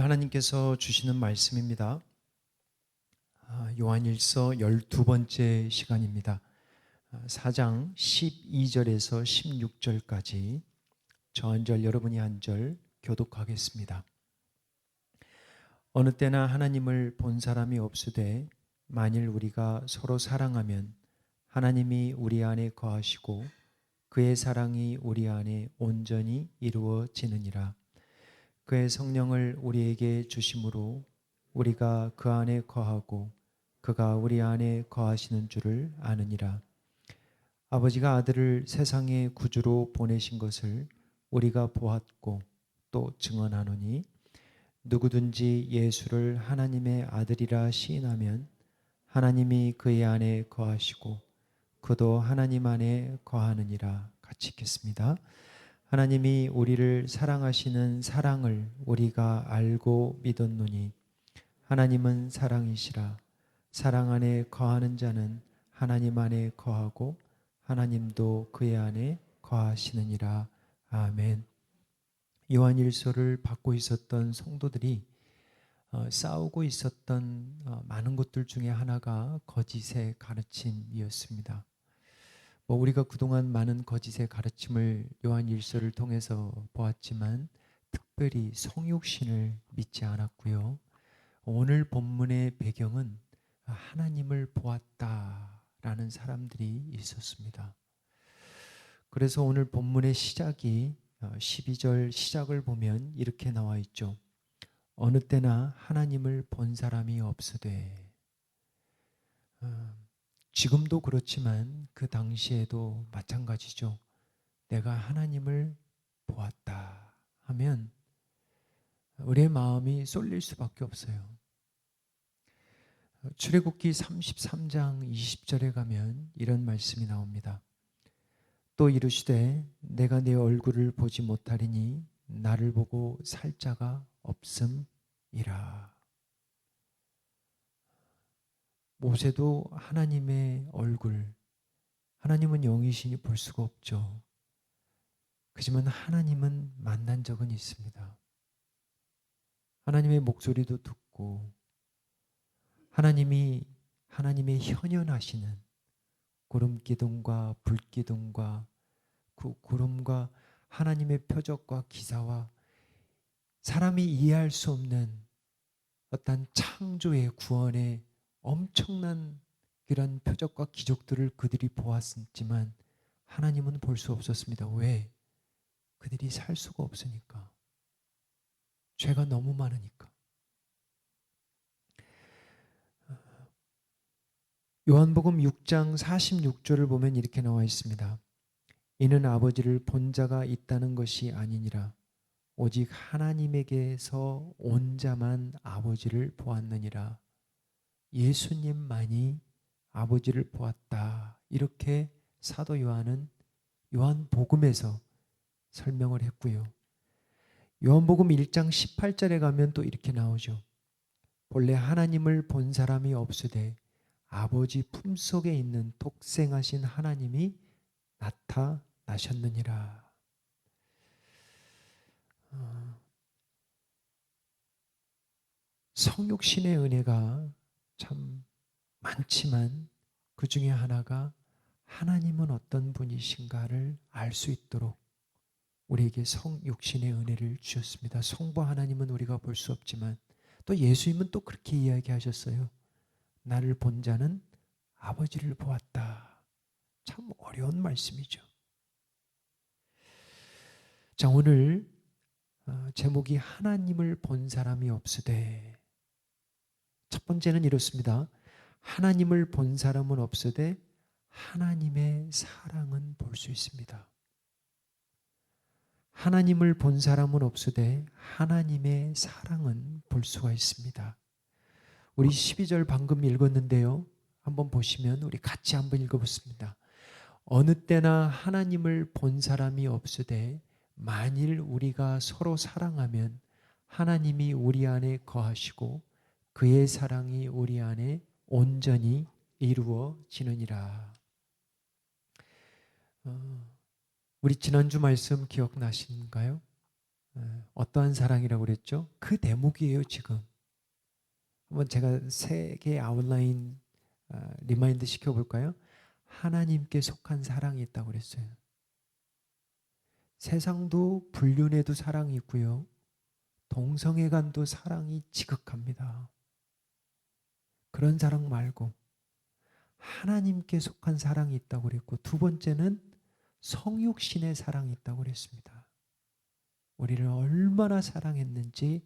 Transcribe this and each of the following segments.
하나님께서 주시는 말씀입니다. 요한일서 12번째 시간입니다. 4장 12절에서 16절까지 저 한 절 여러분이 한 절 교독하겠습니다. 어느 때나 하나님을 본 사람이 없으되 만일 우리가 서로 사랑하면 하나님이 우리 안에 거하시고 그의 사랑이 우리 안에 온전히 이루어지느니라. 그의 성령을 우리에게 주심으로 우리가 그 안에 거하고 그가 우리 안에 거하시는 줄을 아느니라. 아버지가 아들을 세상의 구주로 보내신 것을 우리가 보았고 또 증언하노니 누구든지 예수를 하나님의 아들이라 시인하면 하나님이 그의 안에 거하시고 그도 하나님 안에 거하느니라. 같이 읽겠습니다. 하나님이 우리를 사랑하시는 사랑을 우리가 알고 믿었노니 하나님은 사랑이시라. 사랑 안에 거하는 자는 하나님 안에 거하고 하나님도 그의 안에 거하시느니라. 아멘. 요한일서를 받고 있었던 성도들이 싸우고 있었던 많은 것들 중에 하나가 거짓의 가르침이었습니다. 우리가 그동안 많은 거짓의 가르침을 요한일서를 통해서 보았지만 특별히 성육신을 믿지 않았고요. 오늘 본문의 배경은 하나님을 보았다라는 사람들이 있었습니다. 그래서 오늘 본문의 시작이 12절 시작을 보면 이렇게 나와 있죠. 어느 때나 하나님을 본 사람이 없으되. 지금도 그렇지만 그 당시에도 마찬가지죠. 내가 하나님을 보았다 하면 우리의 마음이 쏠릴 수밖에 없어요. 출애굽기 33장 20절에 가면 이런 말씀이 나옵니다. 또 이르시되 내가 네 얼굴을 보지 못하리니 나를 보고 살 자가 없음이라. 모세도 하나님의 얼굴, 하나님은 영이시니 볼 수가 없죠. 그렇지만 하나님은 만난 적은 있습니다. 하나님의 목소리도 듣고 하나님의 현현하시는 구름기둥과 불기둥과 그 구름과 하나님의 표적과 기사와 사람이 이해할 수 없는 어떤 창조의 구원의 엄청난 그런 표적과 기적들을 그들이 보았지만 하나님은 볼 수 없었습니다. 왜? 그들이 살 수가 없으니까. 죄가 너무 많으니까. 요한복음 6장 46절을 보면 이렇게 나와 있습니다. 이는 아버지를 본 자가 있다는 것이 아니니라. 오직 하나님에게서 온 자만 아버지를 보았느니라. 예수님만이 아버지를 보았다. 이렇게 사도 요한은 요한복음에서 설명을 했고요. 요한복음 1장 18절에 가면 또 이렇게 나오죠. 본래 하나님을 본 사람이 없으되 아버지 품속에 있는 독생하신 하나님이 나타나셨느니라. 성육신의 은혜가 참 많지만 그 중에 하나가 하나님은 어떤 분이신가를 알 수 있도록 우리에게 성육신의 은혜를 주셨습니다. 성부 하나님은 우리가 볼 수 없지만 또 예수님은 또 그렇게 이야기하셨어요. 나를 본 자는 아버지를 보았다. 참 어려운 말씀이죠. 자, 오늘 제목이 하나님을 본 사람이 없으되. 첫 번째는 이렇습니다. 하나님을 본 사람은 없으되 하나님의 사랑은 볼 수 있습니다. 하나님을 본 사람은 없으되 하나님의 사랑은 볼 수가 있습니다. 우리 12절 방금 읽었는데요. 한번 보시면 우리 같이 한번 읽어보겠습니다. 어느 때나 하나님을 본 사람이 없으되 만일 우리가 서로 사랑하면 하나님이 우리 안에 거하시고 그의 사랑이 우리 안에 온전히 이루어지느니라. 우리 지난주 말씀 기억나신가요? 어떠한 사랑이라고 그랬죠? 그 대목이에요, 지금. 한번 제가 3개의 아웃라인 리마인드 시켜볼까요? 하나님께 속한 사랑이 있다고 그랬어요. 세상도 불륜에도 사랑이 있고요. 동성애 간도 사랑이 지극합니다. 그런 사랑 말고 하나님께 속한 사랑이 있다고 그랬고, 두 번째는 성육신의 사랑이 있다고 그랬습니다. 우리를 얼마나 사랑했는지,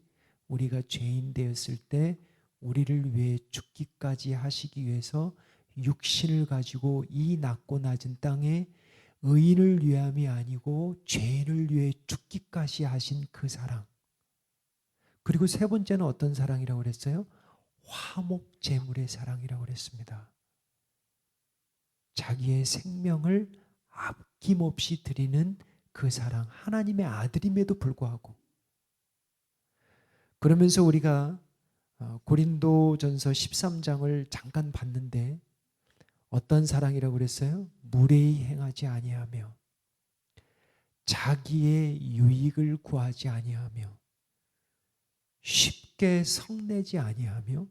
우리가 죄인 되었을 때 우리를 위해 죽기까지 하시기 위해서 육신을 가지고 이 낮고 낮은 땅에 의인을 위함이 아니고 죄인을 위해 죽기까지 하신 그 사랑. 그리고 세 번째는 어떤 사랑이라고 그랬어요? 화목제물의 사랑이라고 그랬습니다. 자기의 생명을 아낌없이 드리는 그 사랑, 하나님의 아들임에도 불구하고. 그러면서 우리가 고린도전서 13장을 잠깐 봤는데 어떤 사랑이라고 그랬어요? 무례히 행하지 아니하며 자기의 유익을 구하지 아니하며 쉽게 성내지 아니하며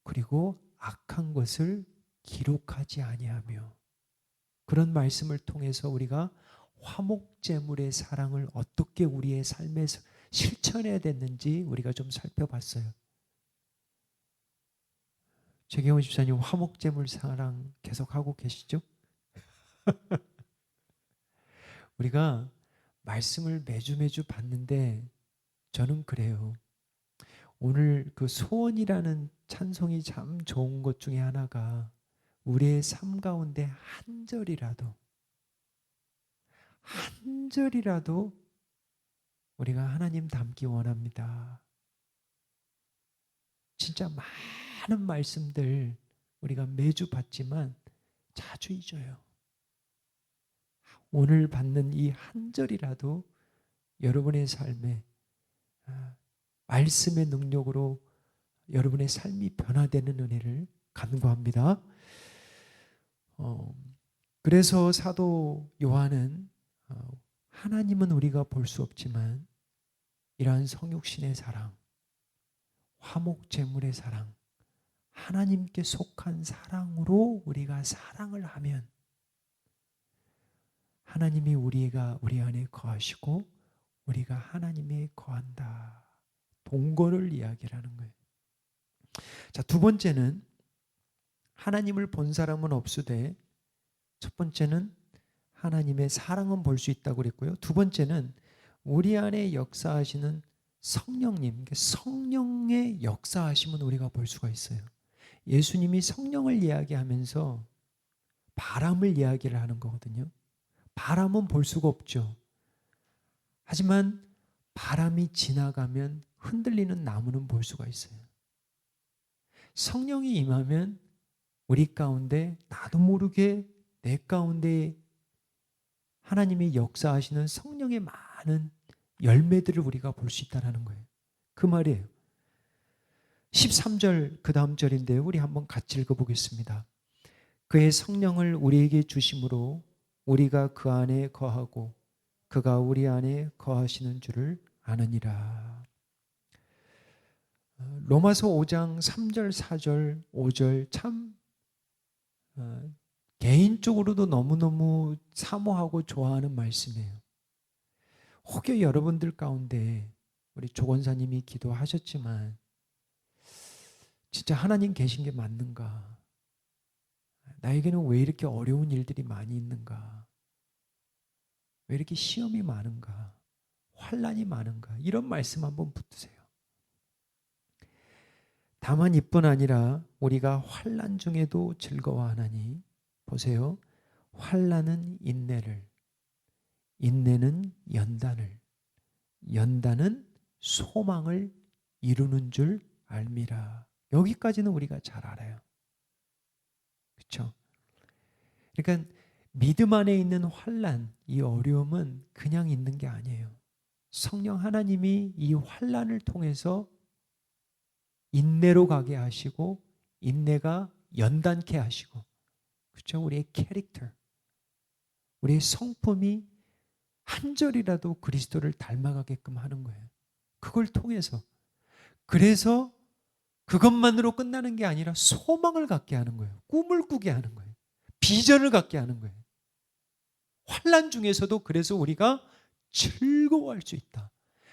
그리고 악한 것을 기록하지 아니하며. 그런 말씀을 통해서 우리가 화목제물의 사랑을 어떻게 우리의 삶에서 실천해야 됐는지 우리가 좀 살펴봤어요. 최경원 집사님 화목제물 사랑 계속하고 계시죠? 우리가 말씀을 매주 봤는데 저는 그래요. 오늘 그 소원이라는 찬송이 참 좋은 것 중에 하나가 우리의 삶 가운데 한 절이라도 우리가 하나님 닮기 원합니다. 진짜 많은 말씀들 우리가 매주 받지만 자주 잊어요. 오늘 받는 이 한 절이라도 여러분의 삶에 말씀의 능력으로 여러분의 삶이 변화되는 은혜를 간구합니다. 그래서 사도 요한은 하나님은 우리가 볼 수 없지만 이러한 성육신의 사랑, 화목제물의 사랑, 하나님께 속한 사랑으로 우리가 사랑을 하면 하나님이 우리 안에 거하시고 우리가 하나님에 거한다. 동거를 이야기하는 거예요. 자, 두 번째는 하나님을 본 사람은 없으되, 첫 번째는 하나님의 사랑은 볼 수 있다고 그랬고요. 두 번째는 우리 안에 역사하시는 성령님, 성령의 역사하심은 우리가 볼 수가 있어요. 예수님이 성령을 이야기하면서 바람을 이야기를 하는 거거든요. 바람은 볼 수가 없죠. 하지만 바람이 지나가면 흔들리는 나무는 볼 수가 있어요. 성령이 임하면 우리 가운데 나도 모르게 내 가운데 하나님의 역사하시는 성령의 많은 열매들을 우리가 볼 수 있다는 거예요. 그 말이에요. 13절 그 다음 절인데요. 우리 한번 같이 읽어보겠습니다. 그의 성령을 우리에게 주심으로 우리가 그 안에 거하고 그가 우리 안에 거하시는 줄을 아느니라. 로마서 5장 3절, 4절, 5절 참 개인적으로도 너무너무 사모하고 좋아하는 말씀이에요. 혹여 여러분들 가운데 우리 조건사님이 기도하셨지만 진짜 하나님 계신 게 맞는가? 나에게는 왜 이렇게 어려운 일들이 많이 있는가? 왜 이렇게 시험이 많은가? 환난이 많은가? 이런 말씀 한번 붙드세요. 다만 이뿐 아니라 우리가 환난 중에도 즐거워하나니, 보세요. 환난은 인내를, 인내는 연단을, 연단은 소망을 이루는 줄 알미라. 여기까지는 우리가 잘 알아요. 그렇죠? 그러니까 믿음 안에 있는 환난, 이 어려움은 그냥 있는 게 아니에요. 성령 하나님이 이 환난을 통해서 인내로 가게 하시고 인내가 연단케 하시고, 그렇죠? 우리의 캐릭터, 우리의 성품이 한 절이라도 그리스도를 닮아가게끔 하는 거예요. 그걸 통해서. 그래서 그것만으로 끝나는 게 아니라 소망을 갖게 하는 거예요. 꿈을 꾸게 하는 거예요. 비전을 갖게 하는 거예요. 환난 중에서도 그래서 우리가 즐거워할 수 있다.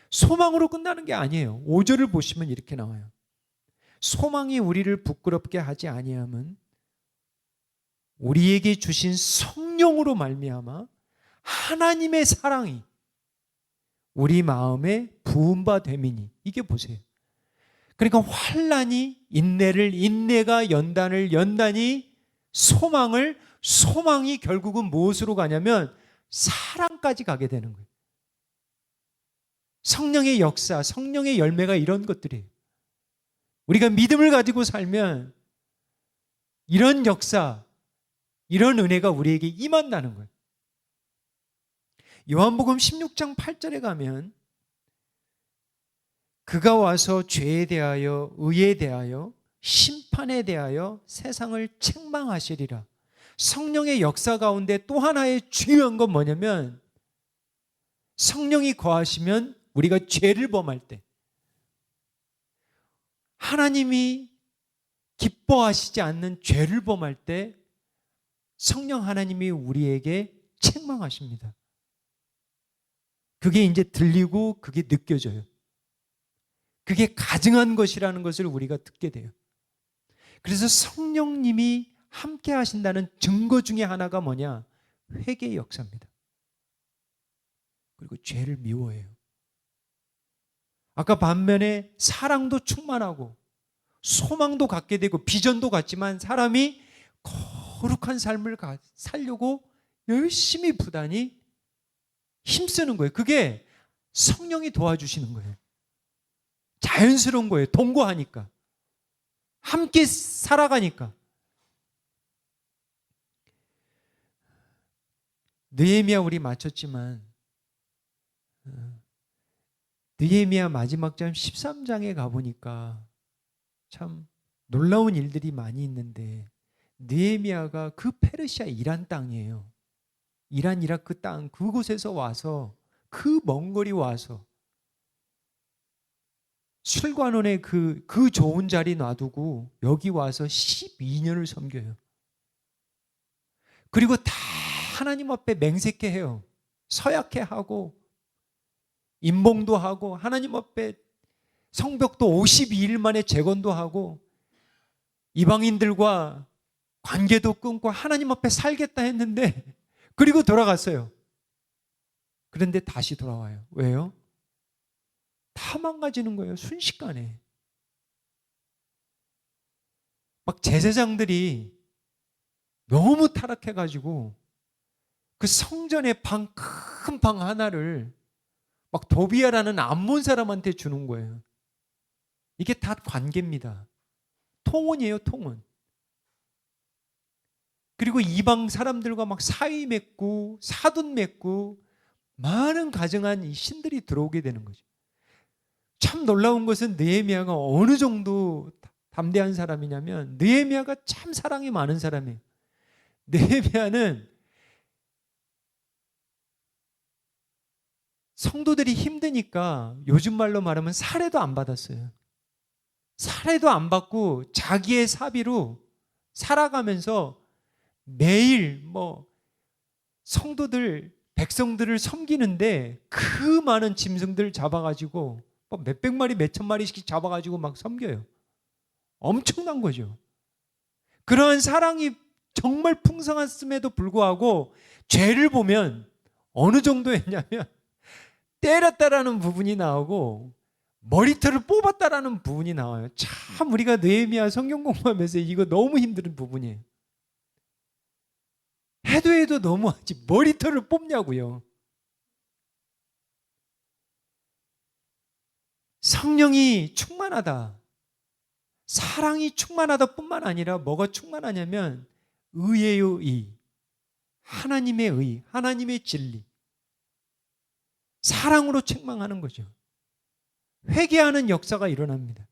소망으로 끝나는 게 아니에요. 5절을 보시면 이렇게 나와요. 소망이 우리를 부끄럽게 하지 아니함은 우리에게 주신 성령으로 말미암아 하나님의 사랑이 우리 마음에 부은 바 됨이니. 이게 보세요. 그러니까 환난이 인내를, 인내가 연단을, 연단이 소망이 결국은 무엇으로 가냐면 사랑까지 가게 되는 거예요. 성령의 역사, 성령의 열매가 이런 것들이에요. 우리가 믿음을 가지고 살면 이런 역사, 이런 은혜가 우리에게 임한다는 거예요. 요한복음 16장 8절에 가면 그가 와서 죄에 대하여, 의에 대하여, 심판에 대하여 세상을 책망하시리라. 성령의 역사 가운데 또 하나의 중요한 건 뭐냐면 성령이 거하시면 우리가 죄를 범할 때 하나님이 기뻐하시지 않는 죄를 범할 때 성령 하나님이 우리에게 책망하십니다. 그게 이제 들리고 그게 느껴져요. 그게 가증한 것이라는 것을 우리가 듣게 돼요. 그래서 성령님이 함께 하신다는 증거 중에 하나가 뭐냐? 회개의 역사입니다. 그리고 죄를 미워해요. 아까 반면에 사랑도 충만하고 소망도 갖게 되고 비전도 갖지만 사람이 거룩한 삶을 살려고 열심히 부단히 힘쓰는 거예요. 그게 성령이 도와주시는 거예요. 자연스러운 거예요. 동거하니까. 함께 살아가니까. 느헤미야 우리 마쳤지만 느헤미야 마지막 장 13장에 가보니까 참 놀라운 일들이 많이 있는데 느헤미야가 그 페르시아 이란 땅이에요. 이란 이라크 땅 그곳에서 와서 그 먼 거리 와서 술관원의 그 좋은 자리 놔두고 여기 와서 12년을 섬겨요. 그리고 다 하나님 앞에 맹세케 해요. 서약해 하고 임봉도 하고 하나님 앞에 성벽도 52일 만에 재건도 하고 이방인들과 관계도 끊고 하나님 앞에 살겠다 했는데 그리고 돌아갔어요. 그런데 다시 돌아와요. 왜요? 다 망가지는 거예요. 순식간에. 막 제사장들이 너무 타락해가지고 그 성전의 큰 방 하나를 막 도비아라는 암몬 사람한테 주는 거예요. 이게 다 관계입니다. 통혼이에요, 통혼. 그리고 이방 사람들과 막 사위 맺고 사돈 맺고 많은 가증한 이 신들이 들어오게 되는 거죠. 참 놀라운 것은 느헤미야가 어느 정도 담대한 사람이냐면 느헤미야가 참 사랑이 많은 사람이에요. 느헤미야는 성도들이 힘드니까 요즘 말로 말하면 살해도 안 받았어요. 살해도 안 받고 자기의 사비로 살아가면서 매일 성도들 백성들을 섬기는데 그 많은 짐승들 잡아가지고 몇백 마리 몇천 마리씩 잡아가지고 막 섬겨요. 엄청난 거죠. 그러한 사랑이 정말 풍성했음에도 불구하고 죄를 보면 어느 정도였냐면 때렸다라는 부분이 나오고 머리털을 뽑았다라는 부분이 나와요. 참 우리가 느헤미야 성경 공부하면서 이거 너무 힘든 부분이에요. 해도 너무하지 머리털을 뽑냐고요. 성령이 충만하다. 사랑이 충만하다 뿐만 아니라 뭐가 충만하냐면 의예요, 의. 하나님의 의, 하나님의 진리. 사랑으로 책망하는 거죠. 회개하는 역사가 일어납니다.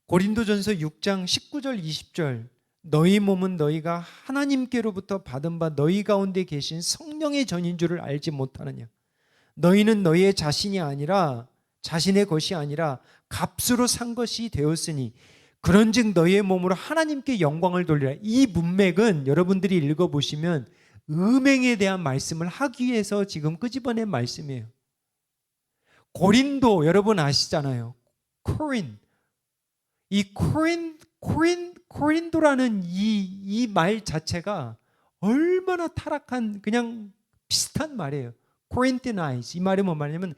고린도전서 6장 19절 20절 너희 몸은 너희가 하나님께로부터 받은 바 너희 가운데 계신 성령의 전인 줄을 알지 못하느냐. 너희는 너희의 자신의 것이 아니라 값으로 산 것이 되었으니 그런즉 너희의 몸으로 하나님께 영광을 돌리라. 이 문맥은 여러분들이 읽어보시면 음행에 대한 말씀을 하기 위해서 지금 끄집어낸 말씀이에요. 고린도 여러분 아시잖아요. 코린도라는 이 말 자체가 얼마나 타락한 그냥 비슷한 말이에요. 코린티나이즈, 이 말이 뭔 말이냐면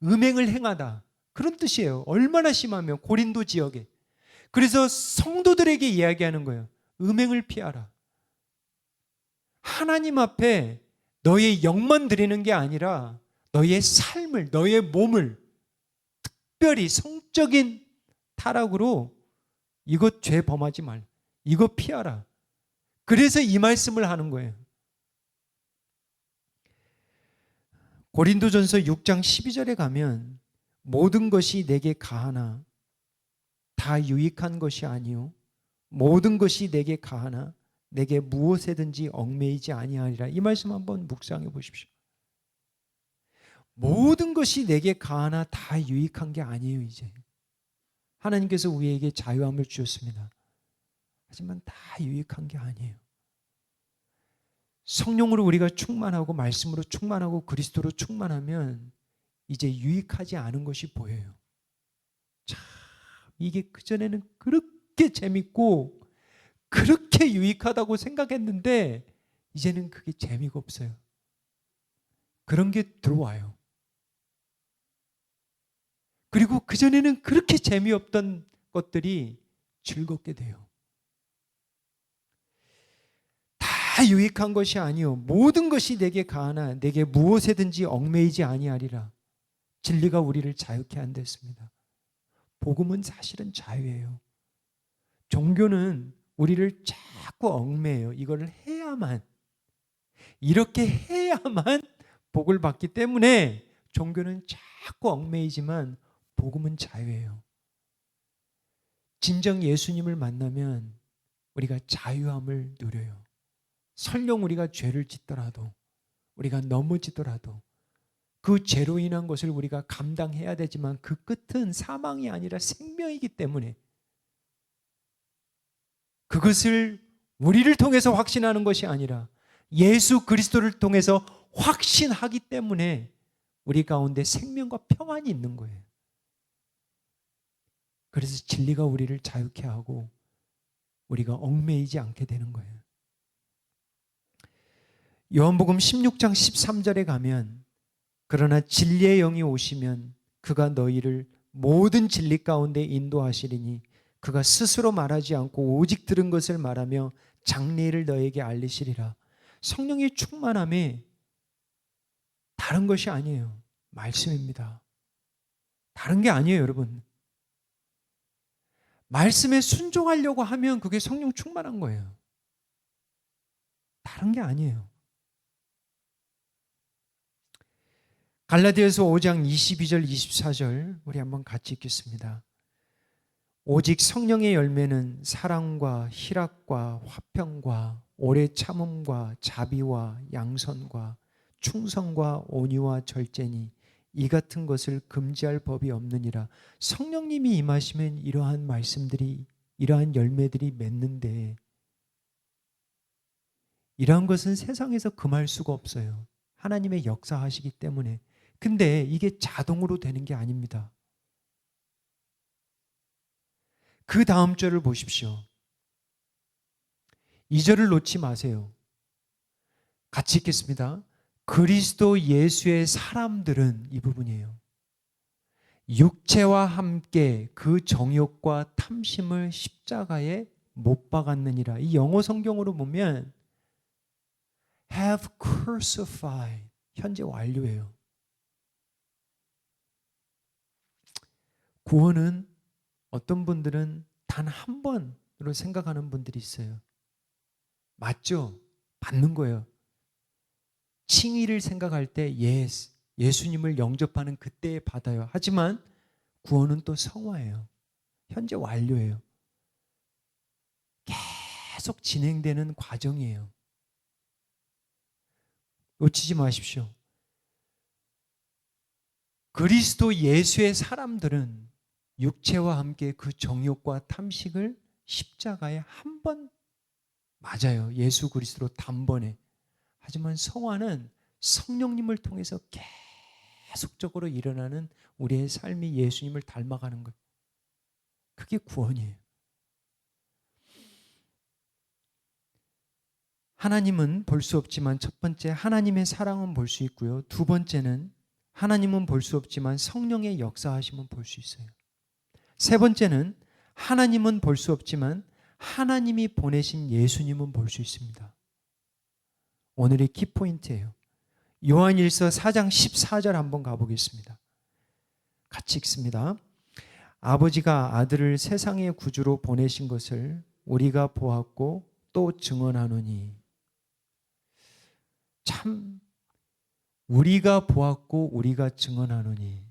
음행을 행하다 그런 뜻이에요. 얼마나 심하면 고린도 지역에. 그래서 성도들에게 이야기하는 거예요. 음행을 피하라. 하나님 앞에 너의 영만 드리는 게 아니라 너의 삶을, 너의 몸을 특별히 성적인 타락으로 이것 죄 범하지 말. 이거 피하라. 그래서 이 말씀을 하는 거예요. 고린도전서 6장 12절에 가면 모든 것이 내게 가하나 다 유익한 것이 아니요 모든 것이 내게 가하나 내게 무엇에든지 얽매이지 아니하리라. 이 말씀 한번 묵상해 보십시오. 모든 것이 내게 가하나 다 유익한 게 아니에요. 이제 하나님께서 우리에게 자유함을 주셨습니다. 하지만 다 유익한 게 아니에요. 성령으로 우리가 충만하고 말씀으로 충만하고 그리스도로 충만하면 이제 유익하지 않은 것이 보여요. 참 이게 그전에는 그렇게 재밌고 그렇게 유익하다고 생각했는데 이제는 그게 재미가 없어요. 그런 게 들어와요. 그리고 그전에는 그렇게 재미없던 것들이 즐겁게 돼요. 다 유익한 것이 아니요 모든 것이 내게 가하나 내게 무엇에든지 얽매이지 아니하리라. 진리가 우리를 자유케 한댔습니다. 복음은 사실은 자유예요. 종교는 우리를 자꾸 얽매여요. 이거를 해야만, 이렇게 해야만 복을 받기 때문에 종교는 자꾸 얽매이지만 복음은 자유예요. 진정 예수님을 만나면 우리가 자유함을 누려요. 설령 우리가 죄를 짓더라도, 우리가 넘어지더라도 그 죄로 인한 것을 우리가 감당해야 되지만 그 끝은 사망이 아니라 생명이기 때문에 그것을 우리를 통해서 확신하는 것이 아니라 예수 그리스도를 통해서 확신하기 때문에 우리 가운데 생명과 평안이 있는 거예요. 그래서 진리가 우리를 자유케 하고 우리가 얽매이지 않게 되는 거예요. 요한복음 16장 13절에 가면 그러나 진리의 영이 오시면 그가 너희를 모든 진리 가운데 인도하시리니 그가 스스로 말하지 않고 오직 들은 것을 말하며 장래를 너에게 알리시리라. 성령의 충만함에 다른 것이 아니에요. 말씀입니다. 다른 게 아니에요, 여러분. 말씀에 순종하려고 하면 그게 성령 충만한 거예요. 다른 게 아니에요. 갈라디아서 5장 22절 24절 우리 한번 같이 읽겠습니다. 오직 성령의 열매는 사랑과 희락과 화평과 오래 참음과 자비와 양선과 충성과 온유와 절제니 이 같은 것을 금지할 법이 없느니라. 성령님이 임하시면 이러한 말씀들이, 이러한 열매들이 맺는데 이러한 것은 세상에서 금할 수가 없어요. 하나님의 역사하시기 때문에. 근데 이게 자동으로 되는 게 아닙니다. 그 다음 절을 보십시오. 2절을 놓지 마세요. 같이 읽겠습니다. 그리스도 예수의 사람들은, 이 부분이에요. 육체와 함께 그 정욕과 탐심을 십자가에 못 박았느니라. 이 영어 성경으로 보면 have crucified, 현재 완료예요. 구원은 어떤 분들은 단 한 번으로 생각하는 분들이 있어요. 맞죠? 받는 거예요. 칭의를 생각할 때 예수님을 영접하는 그때에 받아요. 하지만 구원은 또 성화예요. 현재 완료예요. 계속 진행되는 과정이에요. 놓치지 마십시오. 그리스도 예수의 사람들은 육체와 함께 그 정욕과 탐식을 십자가에 한 번 맞아요. 예수 그리스도로 단번에. 하지만 성화는 성령님을 통해서 계속적으로 일어나는 우리의 삶이 예수님을 닮아가는 것. 그게 구원이에요. 하나님은 볼 수 없지만 첫 번째 하나님의 사랑은 볼 수 있고요. 두 번째는 하나님은 볼 수 없지만 성령의 역사하심은 볼 수 있어요. 세 번째는 하나님은 볼 수 없지만 하나님이 보내신 예수님은 볼 수 있습니다. 오늘의 키포인트예요. 요한일서 4장 14절 한번 가보겠습니다. 같이 읽습니다. 아버지가 아들을 세상의 구주로 보내신 것을 우리가 보았고 또 증언하노니. 참 우리가 보았고 우리가 증언하노니.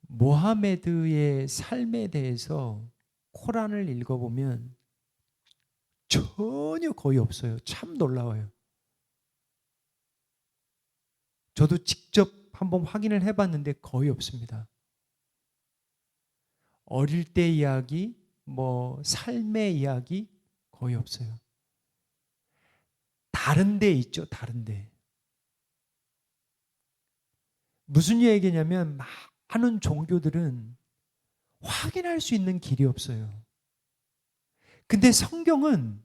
모하메드의 삶에 대해서 코란을 읽어보면 전혀 거의 없어요. 참 놀라워요. 저도 직접 한번 확인을 해봤는데 거의 없습니다. 어릴 때 이야기, 삶의 이야기 거의 없어요. 다른 데 있죠, 다른 데. 무슨 얘기냐면 많은 종교들은 확인할 수 있는 길이 없어요. 근데 성경은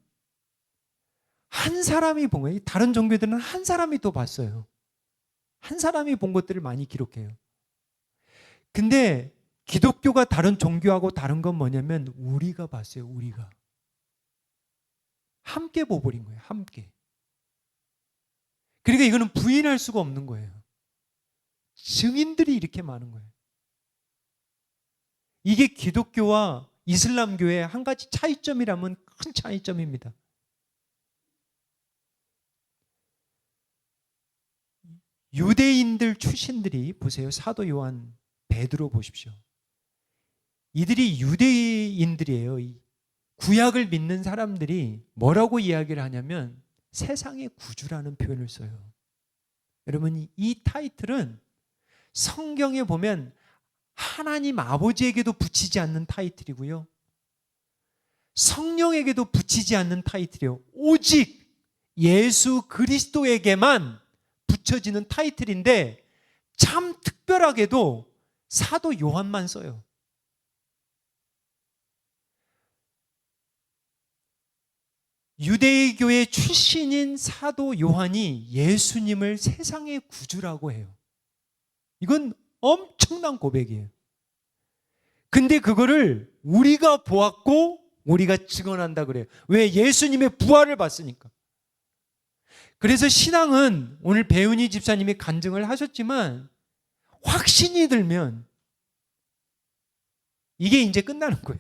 한 사람이 본 거예요. 다른 종교들은 한 사람이 또 봤어요. 한 사람이 본 것들을 많이 기록해요. 근데 기독교가 다른 종교하고 다른 건 뭐냐면 우리가 봤어요. 우리가. 함께 보버린 거예요. 함께. 그러니까 이거는 부인할 수가 없는 거예요. 증인들이 이렇게 많은 거예요. 이게 기독교와 이슬람교의 한 가지 차이점이라면 큰 차이점입니다. 유대인들 출신들이 보세요. 사도 요한, 베드로 보십시오. 이들이 유대인들이에요. 구약을 믿는 사람들이 뭐라고 이야기를 하냐면 세상의 구주라는 표현을 써요. 여러분, 이 타이틀은 성경에 보면 하나님 아버지에게도 붙이지 않는 타이틀이고요. 성령에게도 붙이지 않는 타이틀이에요. 오직 예수 그리스도에게만 붙여지는 타이틀인데 참 특별하게도 사도 요한만 써요. 유대교의 출신인 사도 요한이 예수님을 세상의 구주라고 해요. 이건 엄청난 고백이에요. 근데 그거를 우리가 보았고 우리가 증언한다 그래요. 왜? 예수님의 부활을 봤으니까. 그래서 신앙은 오늘 배은희 집사님이 간증을 하셨지만 확신이 들면 이게 이제 끝나는 거예요.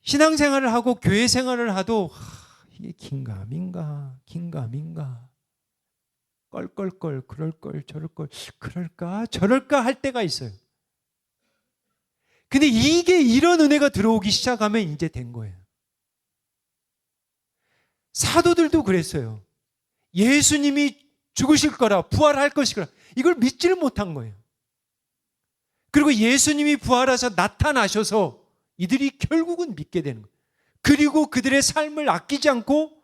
신앙생활을 하고 교회 생활을 하도 이게 긴가민가 껄껄껄 그럴걸 저럴걸 그럴까 저럴까 할 때가 있어요. 근데 이게 이런 은혜가 들어오기 시작하면 이제 된 거예요. 사도들도 그랬어요. 예수님이 죽으실 거라 부활할 것이라 이걸 믿지를 못한 거예요. 그리고 예수님이 부활하셔서 나타나셔서 이들이 결국은 믿게 되는 거예요. 그리고 그들의 삶을 아끼지 않고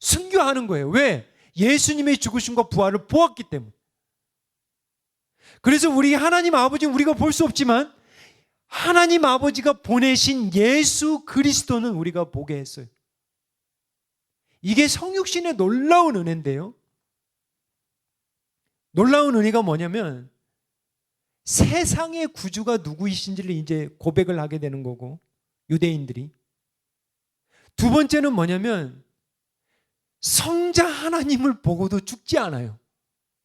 순교하는 거예요. 왜? 예수님의 죽으심과 부활을 보았기 때문에. 그래서 우리 하나님 아버지는 우리가 볼 수 없지만 하나님 아버지가 보내신 예수 그리스도는 우리가 보게 했어요. 이게 성육신의 놀라운 은혜인데요. 놀라운 은혜가 뭐냐면 세상의 구주가 누구이신지를 이제 고백을 하게 되는 거고, 유대인들이. 두 번째는 뭐냐면 성자 하나님을 보고도 죽지 않아요.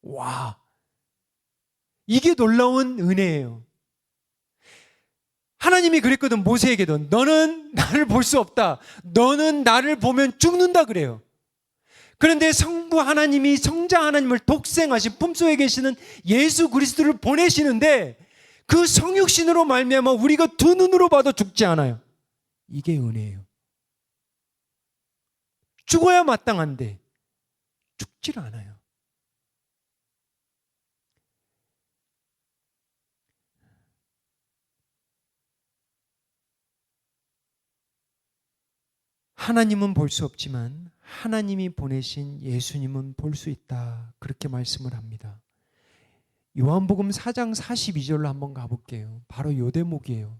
와, 이게 놀라운 은혜예요. 하나님이 그랬거든. 모세에게도 너는 나를 볼 수 없다. 너는 나를 보면 죽는다 그래요. 그런데 성부 하나님이 성자 하나님을 독생하신 품속에 계시는 예수 그리스도를 보내시는데 그 성육신으로 말미암아 우리가 두 눈으로 봐도 죽지 않아요. 이게 은혜예요. 죽어야 마땅한데 죽질 않아요. 하나님은 볼 수 없지만 하나님이 보내신 예수님은 볼 수 있다. 그렇게 말씀을 합니다. 요한복음 4장 42절로 한번 가볼게요. 바로 요 대목이에요.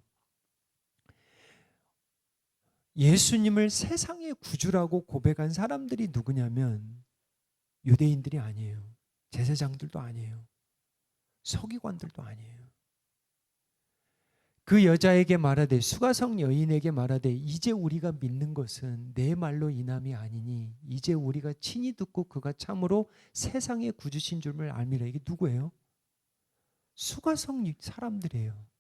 예수님을 세상의 구주라고 고백한 사람들이 누구냐면 유대인들이 아니에요. 제사장들도 아니에요. 서기관들도 아니에요. 그 여자에게 말하되, 수가성 여인에게 말하되, 이제 우리가 믿는 것은 내 말로 인함이 아니니 이제 우리가 친히 듣고 그가 참으로 세상의 구주신 줄을 알미라. 이게 누구예요? 수가성 사람들이에요.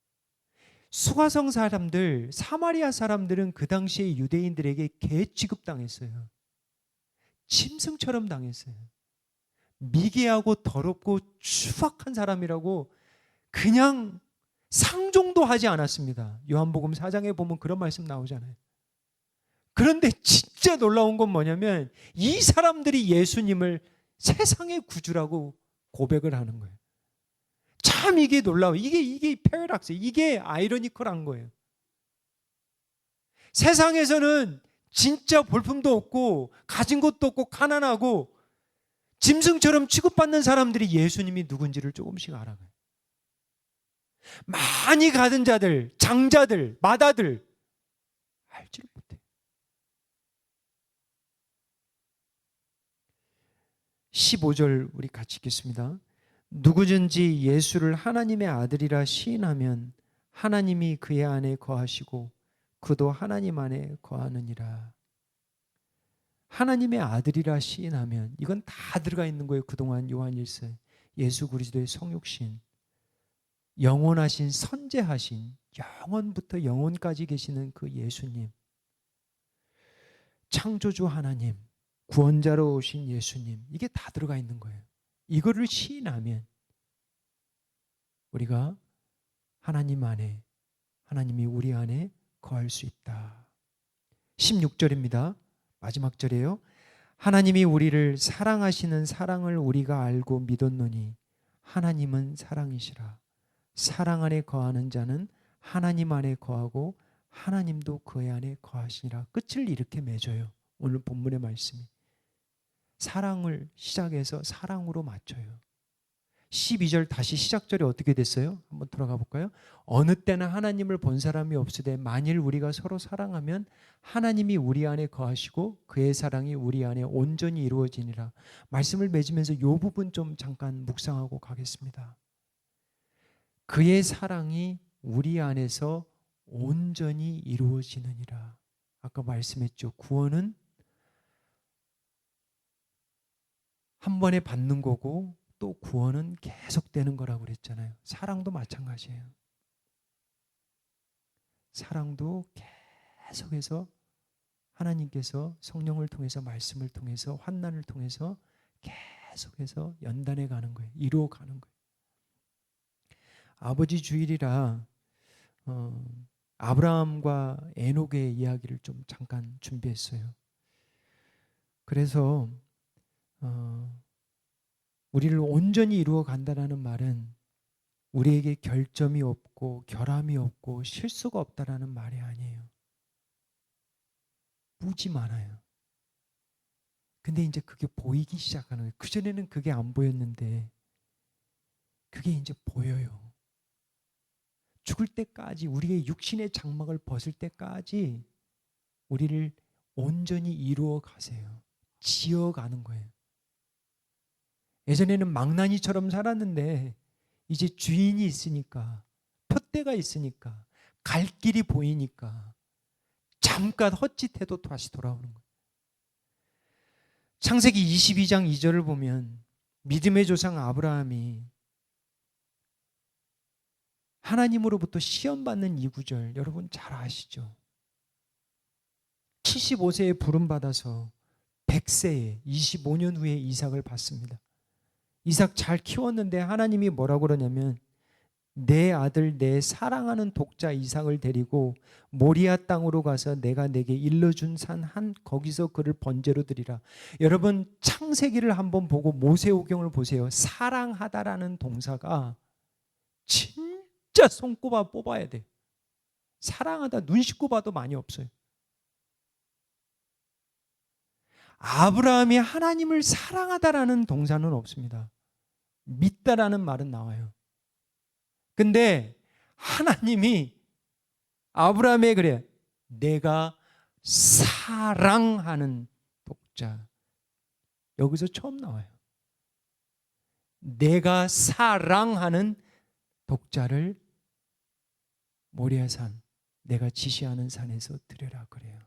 수가성 사람들, 사마리아 사람들은 그 당시에 유대인들에게 개 취급당했어요. 짐승처럼 당했어요. 미개하고 더럽고 추악한 사람이라고 그냥 상종도 하지 않았습니다. 요한복음 4장에 보면 그런 말씀 나오잖아요. 그런데 진짜 놀라운 건 뭐냐면 이 사람들이 예수님을 세상의 구주라고 고백을 하는 거예요. 참 이게 놀라워요. 이게 패러닥스, 이게 아이러니컬한 거예요. 세상에서는 진짜 볼품도 없고 가진 것도 없고 가난하고 짐승처럼 취급받는 사람들이 예수님이 누군지를 조금씩 알아가요. 많이 가진 자들, 장자들, 마다들 알지를 못해요. 15절 우리 같이 읽겠습니다. 누구든지 예수를 하나님의 아들이라 시인하면 하나님이 그의 안에 거하시고 그도 하나님 안에 거하느니라. 하나님의 아들이라 시인하면 이건 다 들어가 있는 거예요. 그동안 요한일서에 예수 그리스도의 성육신, 영원하신 선제하신, 영원부터 영원까지 계시는 그 예수님, 창조주 하나님, 구원자로 오신 예수님, 이게 다 들어가 있는 거예요. 이거를 시인하면 우리가 하나님 안에, 하나님이 우리 안에 거할 수 있다. 16절입니다. 마지막 절이에요. 하나님이 우리를 사랑하시는 사랑을 우리가 알고 믿었노니 하나님은 사랑이시라. 사랑 안에 거하는 자는 하나님 안에 거하고 하나님도 그의 안에 거하시니라. 끝을 이렇게 맺어요. 오늘 본문의 말씀이. 사랑을 시작해서 사랑으로 맞춰요. 12절 다시 시작절이 어떻게 됐어요? 한번 돌아가 볼까요? 어느 때나 하나님을 본 사람이 없으되 만일 우리가 서로 사랑하면 하나님이 우리 안에 거하시고 그의 사랑이 우리 안에 온전히 이루어지니라. 말씀을 맺으면서 이 부분 좀 잠깐 묵상하고 가겠습니다. 그의 사랑이 우리 안에서 온전히 이루어지느니라. 아까 말씀했죠. 구원은 한 번에 받는 거고 또 구원은 계속되는 거라고 그랬잖아요. 사랑도 마찬가지예요. 사랑도 계속해서 하나님께서 성령을 통해서, 말씀을 통해서, 환난을 통해서 계속해서 연단해 가는 거예요. 이루어 가는 거예요. 아버지 주일이라 아브라함과 에녹의 이야기를 좀 잠깐 준비했어요. 그래서 우리를 온전히 이루어 간다는 말은 우리에게 결점이 없고 결함이 없고 실수가 없다라는 말이 아니에요. 무지 많아요. 근데 이제 그게 보이기 시작하는 거예요. 그전에는 그게 안 보였는데 그게 이제 보여요. 죽을 때까지, 우리의 육신의 장막을 벗을 때까지 우리를 온전히 이루어 가세요. 지어가는 거예요. 예전에는 망나니처럼 살았는데 이제 주인이 있으니까, 푯대가 있으니까, 갈 길이 보이니까 잠깐 헛짓해도 다시 돌아오는 거예요. 창세기 22장 2절을 보면 믿음의 조상 아브라함이 하나님으로부터 시험받는 이 구절 여러분 잘 아시죠? 75세에 부름받아서 100세에 25년 후에 이삭을 받습니다. 이삭 잘 키웠는데 하나님이 뭐라고 그러냐면 내 아들 내 사랑하는 독자 이삭을 데리고 모리아 땅으로 가서 내가 내게 일러준 산 한 거기서 그를 번제로 드리라. 여러분 창세기를 한번 보고 모세오경을 보세요. 사랑하다라는 동사가 진짜 손꼽아 뽑아야 돼. 사랑하다 눈 씻고 봐도 많이 없어요. 아브라함이 하나님을 사랑하다라는 동사는 없습니다. 믿다라는 말은 나와요. 근데 하나님이 아브라함에 그래, 내가 사랑하는 독자. 여기서 처음 나와요. 내가 사랑하는 독자를 모리아산, 내가 지시하는 산에서 드려라 그래요.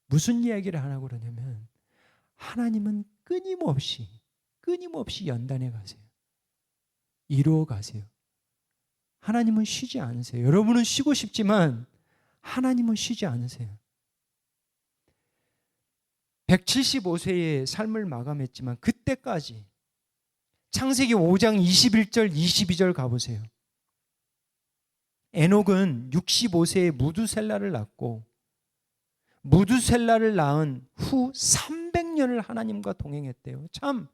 무슨 이야기를 하라고 그러냐면 하나님은 끊임없이 연단해 가세요. 이루어 가세요. 하나님은 쉬지 않으세요. 여러분은 쉬고 싶지만 하나님은 쉬지 않으세요. 175세의 삶을 마감했지만 그때까지 창세기 5장 21절 22절 가보세요. 에녹은 65세에 무두셀라를 낳고 무두셀라를 낳은 후 300년을 하나님과 동행했대요. 참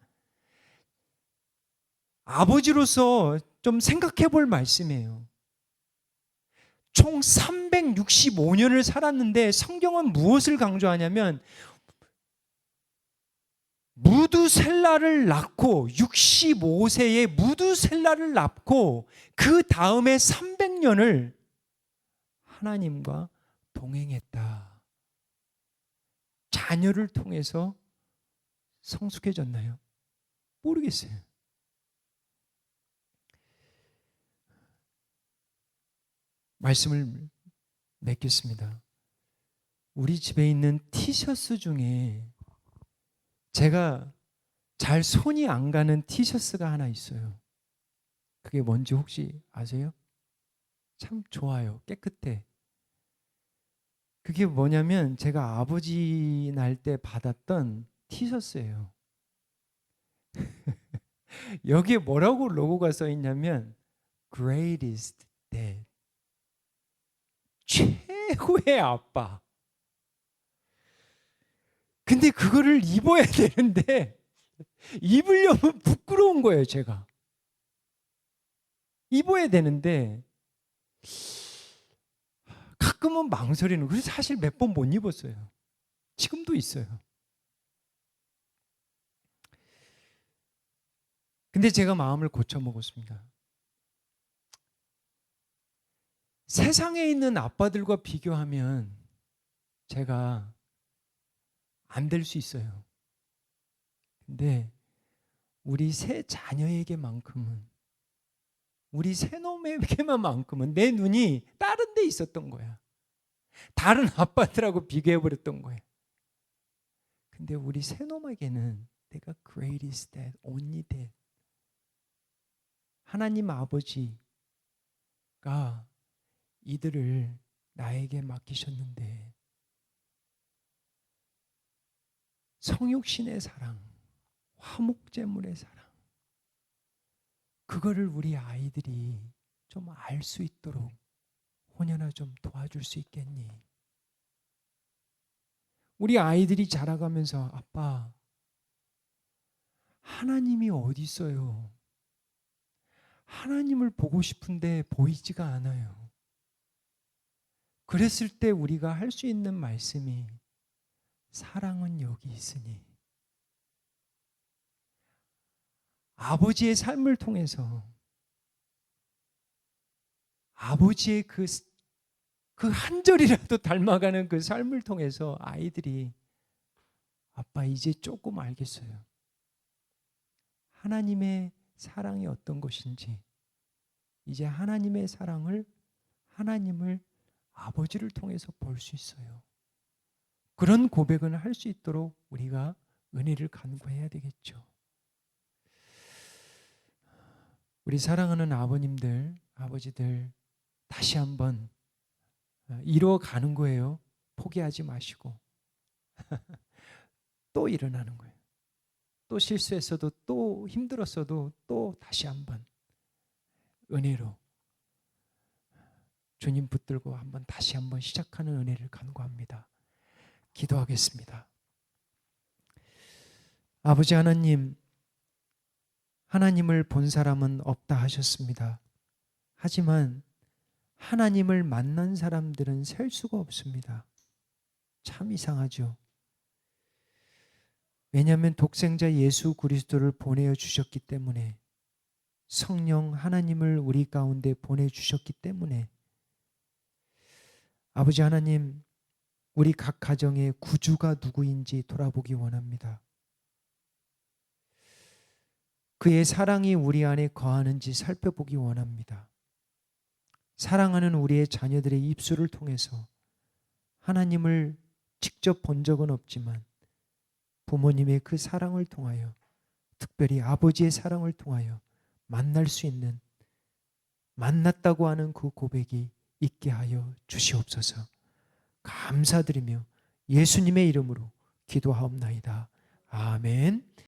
아버지로서 좀 생각해 볼 말씀이에요. 총 365년을 살았는데 성경은 무엇을 강조하냐면 무두셀라를 낳고 65세에 무두셀라를 낳고 그 다음에 300년을 하나님과 동행했다. 자녀를 통해서 성숙해졌나요? 모르겠어요. 말씀을 맺겠습니다. 우리 집에 있는 티셔츠 중에 제가 잘 손이 안 가는 티셔츠가 하나 있어요. 그게 뭔지 혹시 아세요? 참 좋아요. 깨끗해. 그게 뭐냐면 제가 아버지 날 때 받았던 티셔츠예요. 여기에 뭐라고 로고가 써 있냐면 Greatest Dad. 최고의 아빠. 근데 그거를 입어야 되는데 입으려면 부끄러운 거예요, 제가. 입어야 되는데 가끔은 망설이는. 그래서 사실 몇 번 못 입었어요. 지금도 있어요. 근데 제가 마음을 고쳐 먹었습니다. 세상에 있는 아빠들과 비교하면 제가 안 될 수 있어요. 근데 우리 새 자녀에게만큼은, 우리 새놈에게만큼은 내 눈이 다른 데 있었던 거야. 다른 아빠들하고 비교해 버렸던 거예요. 근데 우리 새놈에게는 내가 greatest dad, only dad. 하나님 아버지가 이들을 나에게 맡기셨는데 성육신의 사랑, 화목제물의 사랑, 그거를 우리 아이들이 좀 알 수 있도록 혼연아 좀 도와줄 수 있겠니? 우리 아이들이 자라가면서 아빠, 하나님이 어디 있어요? 하나님을 보고 싶은데 보이지가 않아요. 그랬을 때 우리가 할 수 있는 말씀이 사랑은 여기 있으니. 아버지의 삶을 통해서 아버지의 그 한 절이라도 닮아가는 그 삶을 통해서 아이들이 아빠 이제 조금 알겠어요. 하나님의 사랑이 어떤 것인지. 이제 하나님의 사랑을, 하나님을 아버지를 통해서 볼 수 있어요. 그런 고백을 할 수 있도록 우리가 은혜를 간구해야 되겠죠. 우리 사랑하는 아버님들, 아버지들 다시 한번 이루어가는 거예요. 포기하지 마시고 또 일어나는 거예요. 또 실수했어도, 또 힘들었어도 또 다시 한번 은혜로 주님 붙들고 다시 한번 시작하는 은혜를 간구합니다. 기도하겠습니다. 아버지 하나님, 하나님을 본 사람은 없다 하셨습니다. 하지만 하나님을 만난 사람들은 셀 수가 없습니다. 참 이상하죠. 왜냐하면 독생자 예수 그리스도를 보내어 주셨기 때문에, 성령 하나님을 우리 가운데 보내주셨기 때문에, 아버지 하나님, 우리 각 가정의 구주가 누구인지 돌아보기 원합니다. 그의 사랑이 우리 안에 거하는지 살펴보기 원합니다. 사랑하는 우리의 자녀들의 입술을 통해서 하나님을 직접 본 적은 없지만 부모님의 그 사랑을 통하여, 특별히 아버지의 사랑을 통하여 만날 수 있는, 만났다고 하는 그 고백이 있게 하여 주시옵소서. 감사드리며 예수님의 이름으로 기도하옵나이다. 아멘.